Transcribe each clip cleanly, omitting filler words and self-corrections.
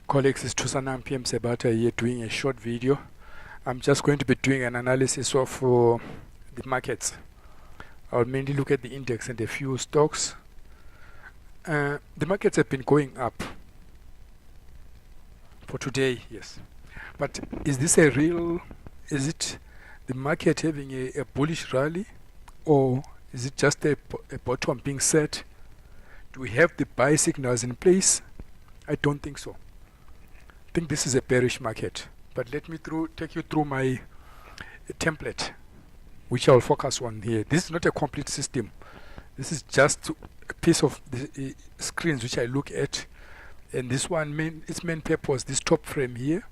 Colleagues, it's Tusanam PM Sebata here doing a short video. I'm just going to be doing an analysis of the markets. I'll mainly look at the index and a few stocks. The markets have been going up for today, yes. But is this is it the market having a bullish rally, or is it just a bottom being set? Do we have the buy signals in place? I don't think so. I think this is a bearish market, but let me take you through my template, which I'll focus on here. This is not a complete system. This is just a piece of the screens which I look at, and this one, its main purpose, this top frame here,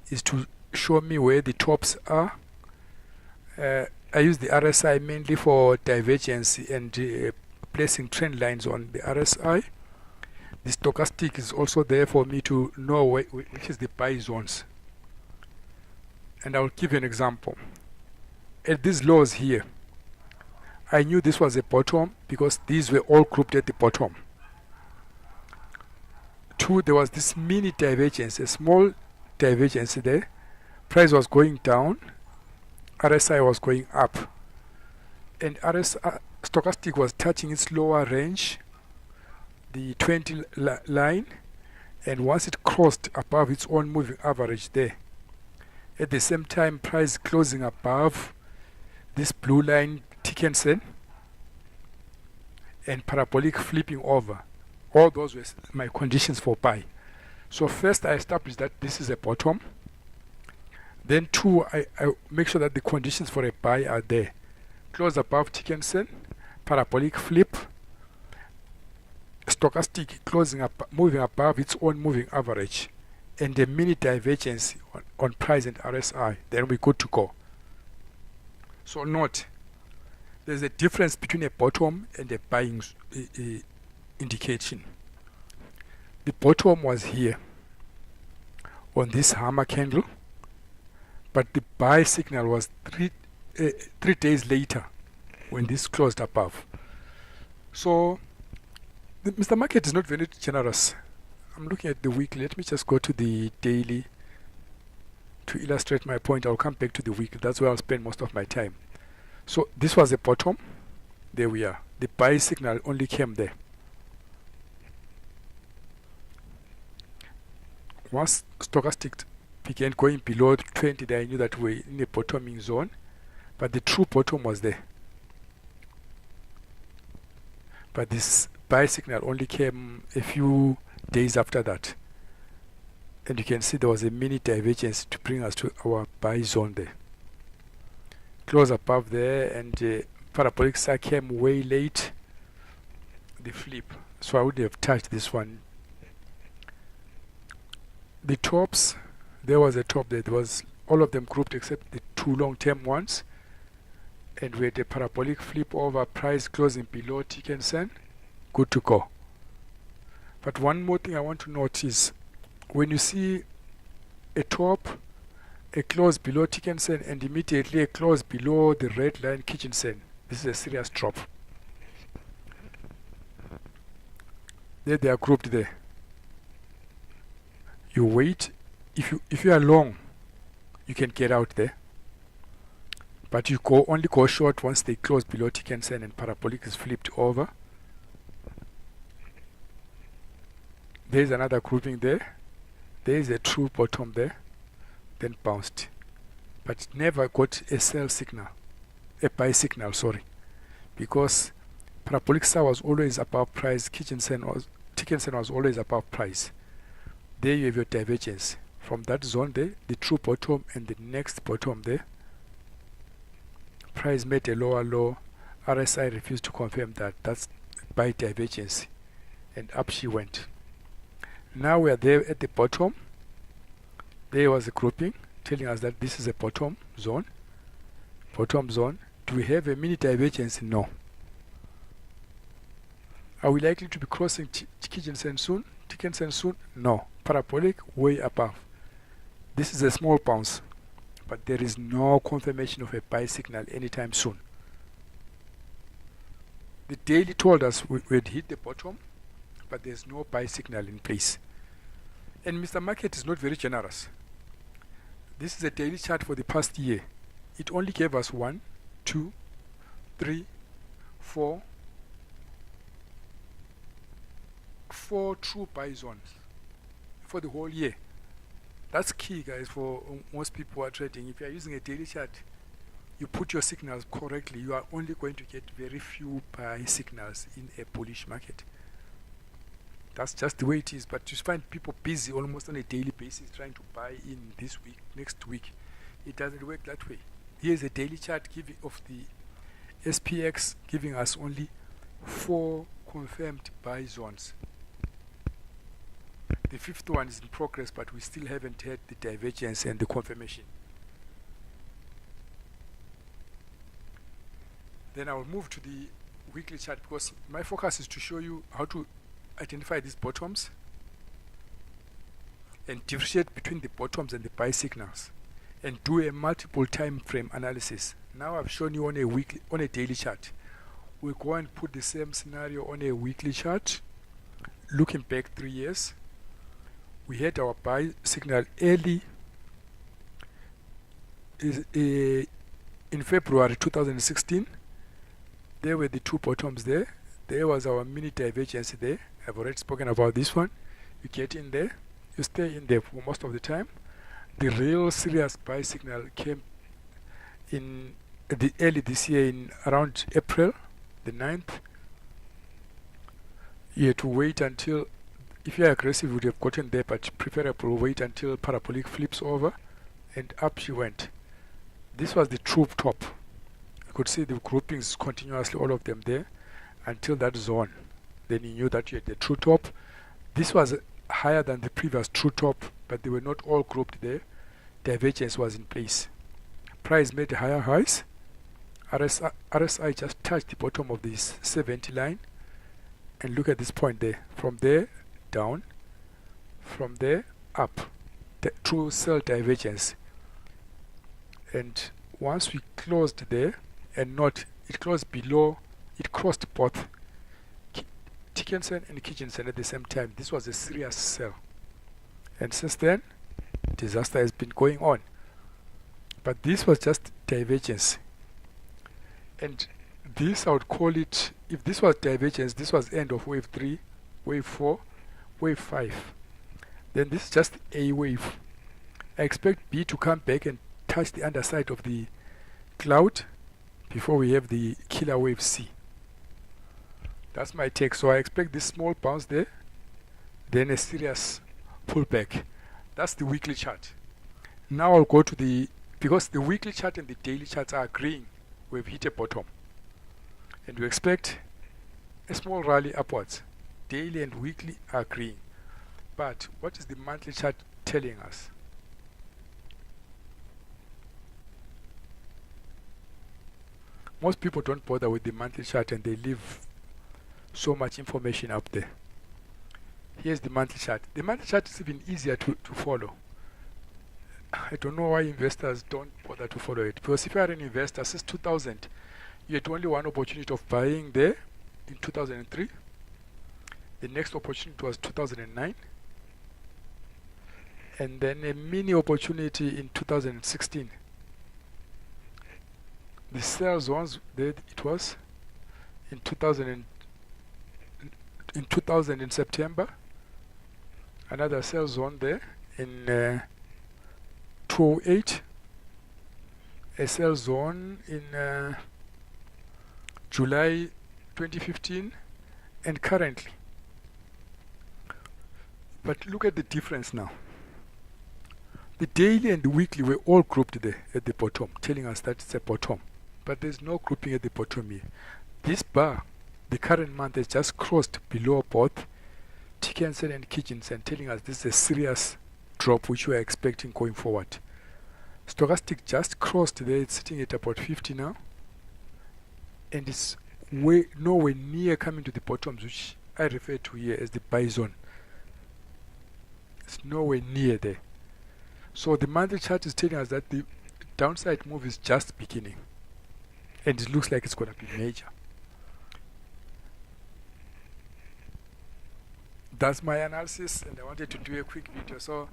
is to show me where the tops are. I use the RSI mainly for divergence and placing trend lines on the RSI. The stochastic is also there for me to know which is the buy zones. And I'll give you an example. At these lows here, I knew this was a bottom because these were all grouped at the bottom. Two, there was this mini divergence, a small divergence there. Price was going down, RSI was going up. And RSI stochastic was touching its lower range, the 20 line, and once it crossed above its own moving average there, at the same time price closing above this blue line Dickinson and parabolic flipping over. All those were my conditions for buy. So first I established that this is a bottom. Then two, I make sure that the conditions for a buy are there. Close above Dickinson, parabolic flip, stochastic closing up, moving above its own moving average, and a mini divergence on price and RSI. Then we're good to go. So note, there's a difference between a bottom and a buying indication. The bottom was here on this hammer candle, but the buy signal was 3 days later when this closed above. So Mr. Market is not very generous. I'm looking at the weekly. Let me just go to the daily to illustrate my point. I'll come back to the weekly. That's where I'll spend most of my time. So this was the bottom. There we are. The buy signal only came there. Once stochastic began going below 20, then I knew that we're in a bottoming zone, but the true bottom was there. But this buy signal only came a few days after that, and you can see there was a mini divergence to bring us to our buy zone there. Close above there, and parabolic star came way late, the flip, so I wouldn't have touched this one. The tops, there was a top there. There was all of them grouped except the two long-term ones, and we had a parabolic flip over, price closing below Dickinson. Good to go. But one more thing I want to note is when you see a top, a close below Dickinson, and immediately a close below the red line Kitchensen, this is a serious drop. There they are grouped there. You wait. If you are long, you can get out there, but you only go short once they close below Dickinson and parabolic is flipped over. There is another grouping there. There is a true bottom there, then bounced, but never got a sell signal, a buy signal, sorry, because parabolic star was always above price, Dickinson was always above price. There you have your divergence from that zone there, the true bottom and the next bottom there. Price made a lower low, RSI refused to confirm that. That's buy divergence, and up she went. Now we are there at the bottom. There was a grouping telling us that this is a bottom zone. Bottom zone. Do we have a mini divergence? No. Are we likely to be crossing Dickinson soon? No. Parabolic way above. This is a small bounce, but there is no confirmation of a buy signal anytime soon. The daily told us we had hit the bottom, but there's no buy signal in place. And Mr. Market is not very generous. This is a daily chart for the past year. It only gave us 1, 2, 3, 4 true buy zones for the whole year. That's key, guys, for most people who are trading. If you are using a daily chart, you put your signals correctly, you are only going to get very few buy signals in a bullish market. That's just the way it is. But you find people busy almost on a daily basis trying to buy in this week, next week. It doesn't work that way. Here's a daily chart giving of the SPX giving us only 4 confirmed buy zones. The 5th one is in progress, but we still haven't had the divergence and the confirmation. Then I will move to the weekly chart, because my focus is to show you how to identify these bottoms and differentiate between the bottoms and the buy signals, and do a multiple time frame analysis. Now I've shown you on a daily chart. We'll go and put the same scenario on a weekly chart. Looking back 3 years, we had our buy signal early in February 2016. There were the 2 bottoms there. There was our mini divergence there. I've already spoken about this one. You get in there, you stay in there for most of the time. The real serious buy signal came in the early this year, in around April the 9th. You had to wait until, if you're aggressive, you would have gotten there, but preferable wait until parabolic flips over, and up she went. This was the true top. You could see the groupings continuously, all of them there, until that zone. Then you knew that you had the true top. This was higher than the previous true top, but they were not all grouped there. Divergence was in place. Price made higher highs. RSI just touched the bottom of this 70 line, and look at this point there. From there down, from there up, the true sell divergence. And once we closed there, and not, it closed below, it crossed both Dickinson and Kitchenson at the same time. This was a serious sell, and since then disaster has been going on. But this was just divergence, and this, I would call it, if this was divergence, this was end of wave 3, wave 4, wave 5. Then this is just A wave. I expect B to come back and touch the underside of the cloud before we have the killer wave C. That's my take. So I expect this small bounce there, then a serious pullback. That's the weekly chart. Now I'll go to the, because the weekly chart and the daily charts are agreeing we've hit a bottom, and we expect a small rally upwards. Daily and weekly are agreeing. But what is the monthly chart telling us? Most people don't bother with the monthly chart, and they leave so much information up there. Here's the monthly chart. The monthly chart is even easier to follow. I don't know why investors don't bother to follow it, because if you are an investor since 2000, you had only one opportunity of buying there in 2003. The next opportunity was 2009, and then a mini opportunity in 2016. The sell zones there, it was in 2000 in September. Another sell zone there in 2008. A sell zone in July 2015, and currently. But look at the difference now. The daily and the weekly were all grouped there at the bottom, telling us that it's a bottom. But there's no grouping at the bottom here. This bar, the current month, has just crossed below both Dickinson and Kitchenson, telling us this is a serious drop which we are expecting going forward. Stochastic just crossed there, it's sitting at about 50 now, and it's nowhere near coming to the bottoms, which I refer to here as the buy zone. It's nowhere near there. So the monthly chart is telling us that the downside move is just beginning, and it looks like it's going to be major. that's my analysis, and I wanted to do a quick video. So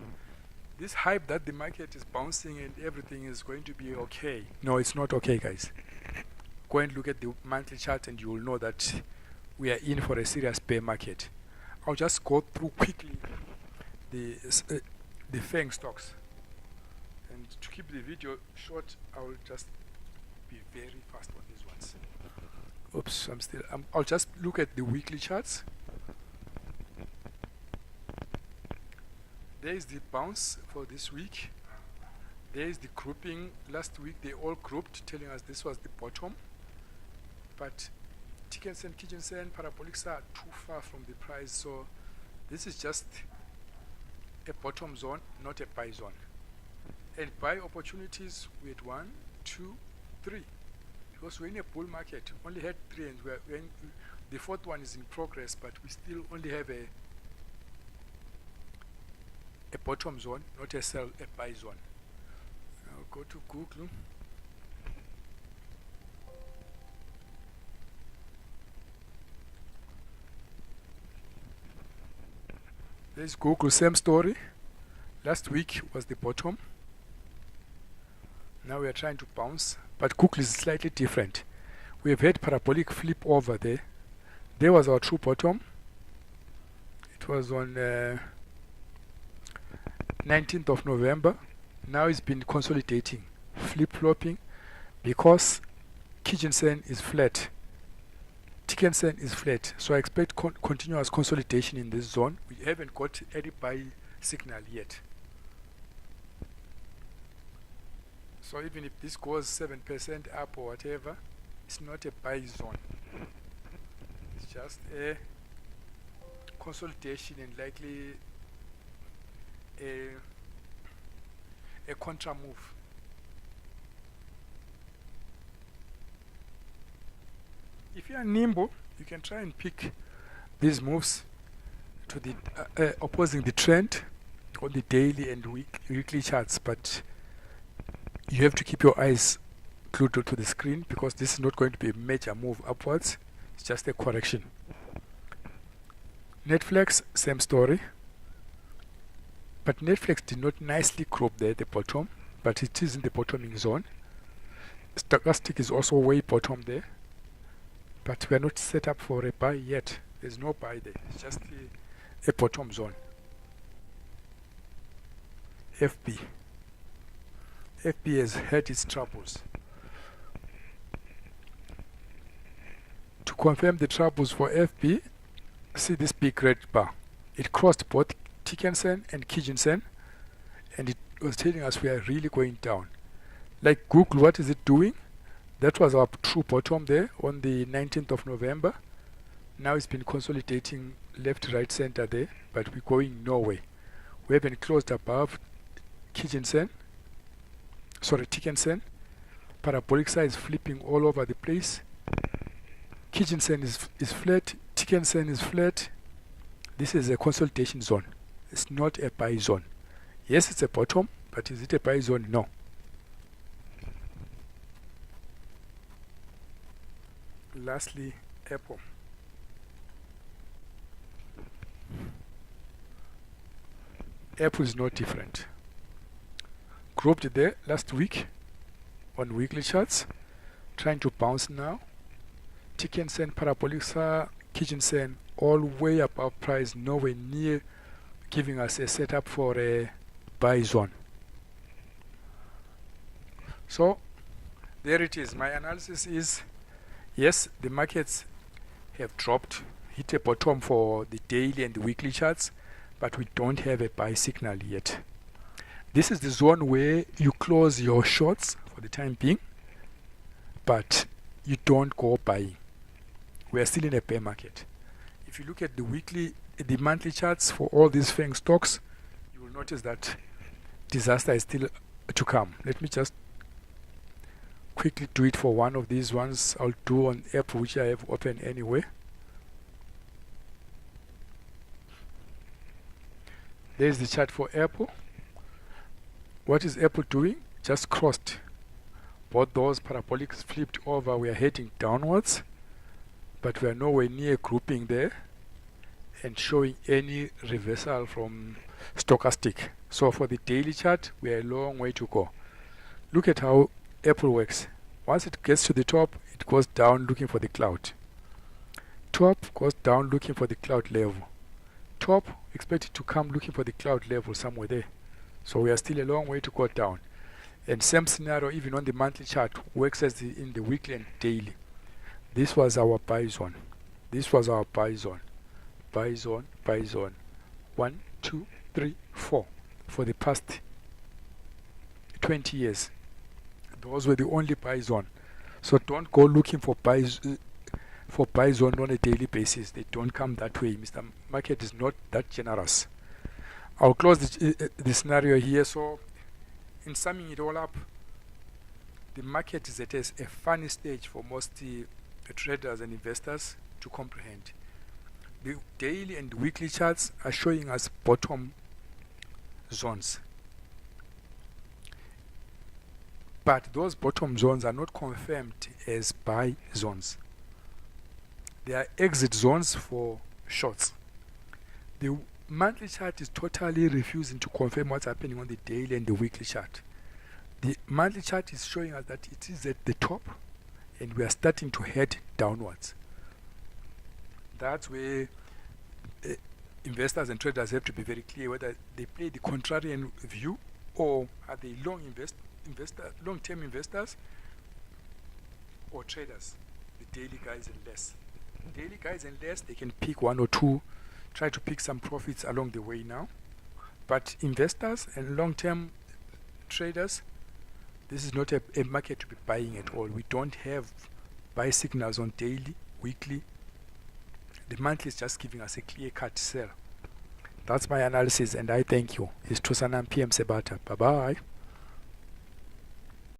this hype that the market is bouncing and everything is going to be okay. No, it's not okay, guys. Go and look at the monthly chart and you will know that we are in for a serious bear market. I'll just go through quickly the FANG stocks. And to keep the video short, I will just be very fast on these ones. Oops, I'll just look at the weekly charts. There is the bounce for this week. There is the grouping. Last week they all grouped, telling us this was the bottom. But Tikensen, Kijinsen, Parabolics are too far from the price, so this is just a bottom zone, not a buy zone. And buy opportunities, we had 1, 2, 3. Because we're in a bull market, only had 3, and the fourth one is in progress, but we still only have a bottom zone, not a buy zone. I'll go to Google. There's Google, same story. Last week was the bottom. Now we are trying to bounce, but Google is slightly different. We have had parabolic flip over there. There was our true bottom. It was on 19th of November. Now it's been consolidating, flip-flopping, because Kijinsen is flat. Tikensen is flat, so I expect continuous consolidation in this zone. We haven't got any buy signal yet. So even if this goes 7% up or whatever, it's not a buy zone. It's just a consolidation and likely a contra move. If you are nimble, you can try and pick these moves to the opposing the trend on the daily and weekly charts, but you have to keep your eyes glued to the screen because this is not going to be a major move upwards. It's just a correction. Netflix, same story, but Netflix did not nicely group there at the bottom, but it is in the bottoming zone. Stochastic is also way bottom there, but we are not set up for a buy yet. There's no buy there. It's just a bottom zone. FB has had its troubles. To confirm the troubles for FB, see this big red bar. It crossed both Tikensen and Kijinsen, and it was telling us we are really going down. Like Google, what is it doing? That was our true bottom there on the 19th of November. Now it's been consolidating left, right, center there, but we're going nowhere. We haven't closed above Tikensen. Parabolic size flipping all over the place. Kijinsen is flat, Tikensen is flat. This is a consolidation zone. It's not a buy zone. Yes, it's a bottom, but is it a buy zone? No. Lastly, Apple. Apple is not different. Grouped there last week on weekly charts, trying to bounce now. Tikensen, Parabolica, Kijinsen, all way above price, nowhere near giving us a setup for a buy zone. So there it is. My analysis is, yes, the markets have dropped, hit a bottom for the daily and the weekly charts, but we don't have a buy signal yet. This is the zone where you close your shorts for the time being, but you don't go buying. We are still in a bear market. If you look at the monthly charts for all these FANG stocks, you will notice that disaster is still to come. Let me just quickly do it for one of these ones. I'll do on Apple, which I have open anyway. There's the chart for Apple. What is Apple doing? Just crossed. Both those parabolics flipped over. We are heading downwards, but we are nowhere near grouping there. and showing any reversal from stochastic. So for the daily chart, we are a long way to go. Look at how Apple works. Once it gets to the top, it goes down looking for the cloud. Top goes down looking for the cloud level. Top expected to come looking for the cloud level somewhere there. So we are still a long way to go down. And same scenario even on the monthly chart works as in the weekly and daily. This was our buy zone. This was our buy zone. Buy zone, buy zone. 1, 2, 3, 4 for the past 20 years. Those were the only buy zone. So don't go looking for buy zone on a daily basis. They don't come that way. Mr. Market is not that generous. I'll close the scenario here. So in summing it all up, the market is at a funny stage for most traders and investors to comprehend. The daily and weekly charts are showing us bottom zones. But those bottom zones are not confirmed as buy zones. They are exit zones for shorts. The monthly chart is totally refusing to confirm what's happening on the daily and the weekly chart. The monthly chart is showing us that it is at the top and we are starting to head downwards. That's where investors and traders have to be very clear whether they play the contrarian view or are they long-term investors or traders, the daily guys and less. Daily guys and less, they can pick one or two, try to pick some profits along the way now. But investors and long-term traders, this is not a market to be buying at all. We don't have buy signals on daily, weekly. The monthly is just giving us a clear-cut sell. That's my analysis, and I thank you. It's Tosanam PM Sebata. Bye-bye.